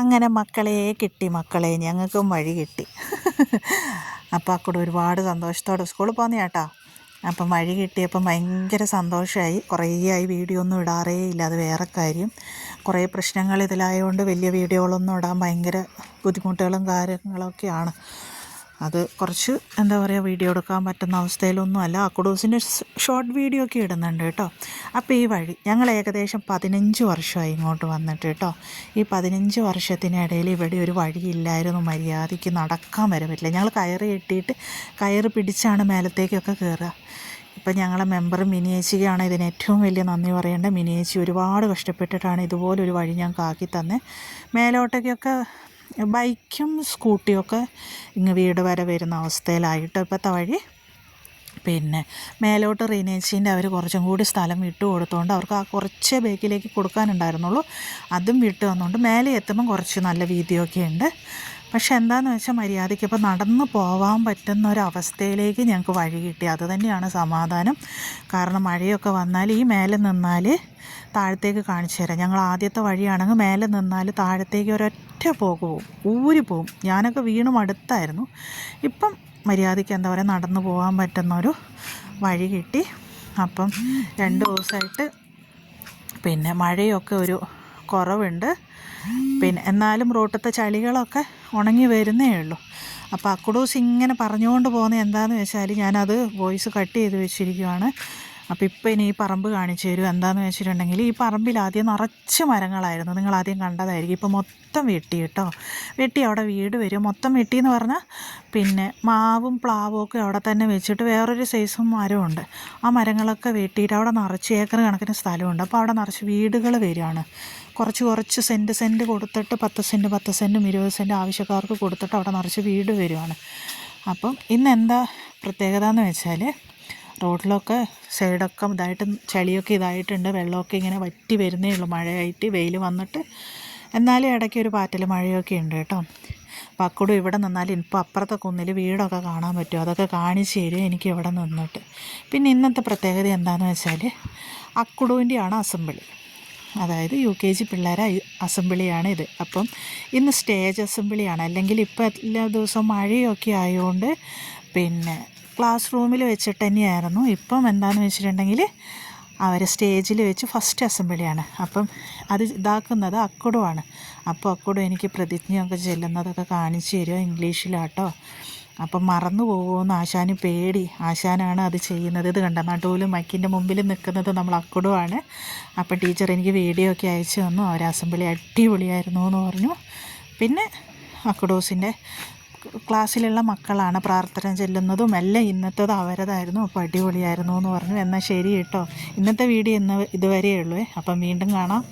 അങ്ങനെ മക്കളെ ഞങ്ങൾക്കും വഴി കിട്ടി. അപ്പോൾ അക്കൂടെ ഒരുപാട് സന്തോഷത്തോടെ സ്കൂളിൽ പോകുന്ന ചേട്ടാ. അപ്പം വഴി കിട്ടിയപ്പം ഭയങ്കര സന്തോഷമായി. കുറേ ആയി വീഡിയോ ഒന്നും ഇടാറേ ഇല്ല. അത് വേറെ കാര്യം. കുറേ പ്രശ്നങ്ങൾ ഇതിലായതുകൊണ്ട് വലിയ വീഡിയോകളൊന്നും ഇടാൻ ഭയങ്കര ബുദ്ധിമുട്ടുകളും കാര്യങ്ങളൊക്കെയാണ്. അത് കുറച്ച് എന്താ പറയുക, വീഡിയോ എടുക്കാൻ പറ്റുന്ന അവസ്ഥയിലൊന്നും അല്ല. അക്കുഡൂസിൻ്റെ ഷോർട്ട് വീഡിയോ ഒക്കെ ഇടുന്നുണ്ട് കേട്ടോ. അപ്പോൾ ഈ വഴി ഞങ്ങൾ ഏകദേശം 15 വർഷമായി ഇങ്ങോട്ട് വന്നിട്ട് കേട്ടോ. ഈ 15 വർഷത്തിനിടയിൽ ഇവിടെ ഒരു വഴിയില്ലായിരുന്നു. മര്യാദയ്ക്ക് നടക്കാൻ വരെ പറ്റില്ല. ഞങ്ങൾ കയറ് കെട്ടിയിട്ട് കയറ് പിടിച്ചാണ് മേലത്തേക്കൊക്കെ കയറുക. ഇപ്പം ഞങ്ങളെ മെമ്പർ മിനിയേച്ചിക്കാണ് ഇതിന് ഏറ്റവും വലിയ നന്ദി പറയേണ്ടത്. മിനിയേച്ചി ഒരുപാട് കഷ്ടപ്പെട്ടിട്ടാണ് ഇതുപോലൊരു വഴി ഞങ്ങൾക്ക് ആക്കി തന്നെ. മേലോട്ടേക്കൊക്കെ ബൈക്കും സ്കൂട്ടിയൊക്കെ ഇങ്ങ് വീട് വരെ വരുന്ന അവസ്ഥയിലായിട്ട് ഇപ്പോഴത്തെ വഴി. പിന്നെ മേലോട്ട് റീനേച്ചിൻ്റെ അവർ കുറച്ചും കൂടി സ്ഥലം വിട്ടു കൊടുത്തുകൊണ്ട് അവർക്ക് ആ കുറച്ച് ബേക്കിലേക്ക് കൊടുക്കാനുണ്ടായിരുന്നുള്ളൂ. അതും വിട്ടു വന്നുകൊണ്ട് മേലെ എത്തുമ്പം കുറച്ച് നല്ല വീതിയൊക്കെ ഉണ്ട്. പക്ഷെ എന്താണെന്ന് വെച്ചാൽ മര്യാദയ്ക്ക് ഇപ്പോൾ നടന്നു പോകാൻ പറ്റുന്ന ഒരവസ്ഥയിലേക്ക് ഞങ്ങൾക്ക് വഴി കിട്ടി. അത് തന്നെയാണ് സമാധാനം. കാരണം മഴയൊക്കെ വന്നാൽ ഈ മേലെ നിന്നാൽ താഴത്തേക്ക് കാണിച്ചു തരാം. ഞങ്ങൾ ആദ്യത്തെ വഴിയാണെങ്കിൽ മേലെ നിന്നാൽ താഴത്തേക്ക് ഒരൊറ്റ പോവും, ഊരിപ്പോവും. ഞാനൊക്കെ വീണ് മടുത്തായിരുന്നു. ഇപ്പം മര്യാദയ്ക്ക് എന്താ പറയുക, നടന്നു പോകാൻ പറ്റുന്നൊരു വഴി കിട്ടി. അപ്പം 2 ദിവസമായിട്ട് പിന്നെ മഴയൊക്കെ ഒരു കുറവുണ്ട്. പിന്നെ എന്നാലും റോട്ടിലത്തെ ചളികളൊക്കെ ഉണങ്ങി വരുന്നേ ഉള്ളൂ. അപ്പോൾ അക്കുഡൂസ് ഇങ്ങനെ പറഞ്ഞുകൊണ്ട് പോകുന്നത് എന്താണെന്ന് വെച്ചാൽ ഞാനത് വോയിസ് കട്ട് ചെയ്ത് വെച്ചിരിക്കുകയാണ്. അപ്പോൾ ഇപ്പോൾ ഇനി ഈ പറമ്പ് കാണിച്ചു തരും. എന്താണെന്ന് വെച്ചിട്ടുണ്ടെങ്കിൽ ഈ പറമ്പിൽ ആദ്യം നിറച്ച് മരങ്ങളായിരുന്നു. നിങ്ങളാദ്യം കണ്ടതായിരിക്കും. ഇപ്പോൾ മൊത്തം വെട്ടി കേട്ടോ. വെട്ടി അവിടെ വീട് വരും. മൊത്തം വെട്ടിയെന്ന് പറഞ്ഞാൽ പിന്നെ മാവും പ്ലാവും ഒക്കെ അവിടെ തന്നെ വെച്ചിട്ട് വേറൊരു സൈസും മരമുണ്ട്. ആ മരങ്ങളൊക്കെ വെട്ടിയിട്ട് അവിടെ നിറച്ച് ഏക്കർ കണക്കിന് സ്ഥലമുണ്ട്. അപ്പോൾ അവിടെ നിറച്ച് വീടുകൾ വരികയാണ്. കുറച്ച് സെൻറ്റ് കൊടുത്തിട്ട് 10 സെൻറ്റ് 20 സെൻറ്റ് ആവശ്യക്കാർക്ക് കൊടുത്തിട്ട് അവിടെ നിറച്ച് വീട് വരുവാണ്. അപ്പം ഇന്ന് എന്താ പ്രത്യേകത എന്ന് വെച്ചാൽ റോഡിലൊക്കെ സൈഡൊക്കെ ഇതായിട്ട് ചളിയൊക്കെ ഇതായിട്ടുണ്ട്. വെള്ളമൊക്കെ ഇങ്ങനെ വറ്റി വരുന്നേ ഉള്ളൂ. മഴയായിട്ട് വെയിൽ വന്നിട്ട് എന്നാലും ഇടയ്ക്ക് ഒരു പാറ്റൽ മഴയൊക്കെ ഉണ്ട് കേട്ടോ. അപ്പോൾ അക്കുഡു ഇവിടെ നിന്നാൽ ഇപ്പോൾ അപ്പുറത്തെ കുന്നിൽ വീടൊക്കെ കാണാൻ പറ്റും. അതൊക്കെ കാണിച്ച് തരും എനിക്ക് ഇവിടെ നിന്നിട്ട്. പിന്നെ ഇന്നത്തെ പ്രത്യേകത എന്താണെന്ന് വെച്ചാൽ അക്കുഡുവിൻ്റെയാണ് അസംബ്ലി. അതായത് UKG പിള്ളേരെ അസംബ്ലിയാണ് ഇത്. അപ്പം ഇന്ന് സ്റ്റേജ് അസംബ്ലിയാണ്. അല്ലെങ്കിൽ ഇപ്പോൾ എല്ലാ ദിവസവും മഴയൊക്കെ ആയതുകൊണ്ട് പിന്നെ ക്ലാസ് റൂമിൽ വെച്ചിട്ട് തന്നെയായിരുന്നു. ഇപ്പം എന്താണെന്ന് വെച്ചിട്ടുണ്ടെങ്കിൽ അവർ സ്റ്റേജിൽ വെച്ച് ഫസ്റ്റ് അസംബ്ലിയാണ്. അപ്പം അത് ഇതാക്കുന്നത് അക്കുഡുവാണ്. അപ്പോൾ അക്കുഡു എനിക്ക് പ്രതിജ്ഞയൊക്കെ ചെല്ലുന്നതൊക്കെ കാണിച്ചു തരുമോ, ഇംഗ്ലീഷിലാട്ടോ. അപ്പം മറന്നു പോകുമെന്ന് ആശാന് പേടി. ആശാനാണ് അത് ചെയ്യുന്നത്. ഇത് കണ്ട നടുവിലും മൈക്കിൻ്റെ മുമ്പിൽ നിൽക്കുന്നത് നമ്മൾ അക്കുഡുവാണ്. അപ്പം ടീച്ചർ എനിക്ക് വീഡിയോ ഒക്കെ അയച്ചു തന്നു. അവർ അസംബ്ലി അടിപൊളിയായിരുന്നു എന്ന് പറഞ്ഞു. പിന്നെ അക്കുഡൂസിൻ്റെ ക്ലാസ്സിലുള്ള മക്കളാണ് പ്രാർത്ഥന ചെല്ലുന്നതും എല്ലാം ഇന്നത്തേത് അവരതായിരുന്നു. അപ്പോൾ അടിപൊളിയായിരുന്നു എന്ന് പറഞ്ഞു. എന്നാൽ ശരി കേട്ടോ. ഇന്നത്തെ വീഡിയോ ഇതുവരെയേ ഉള്ളൂ. അപ്പം വീണ്ടും കാണാം.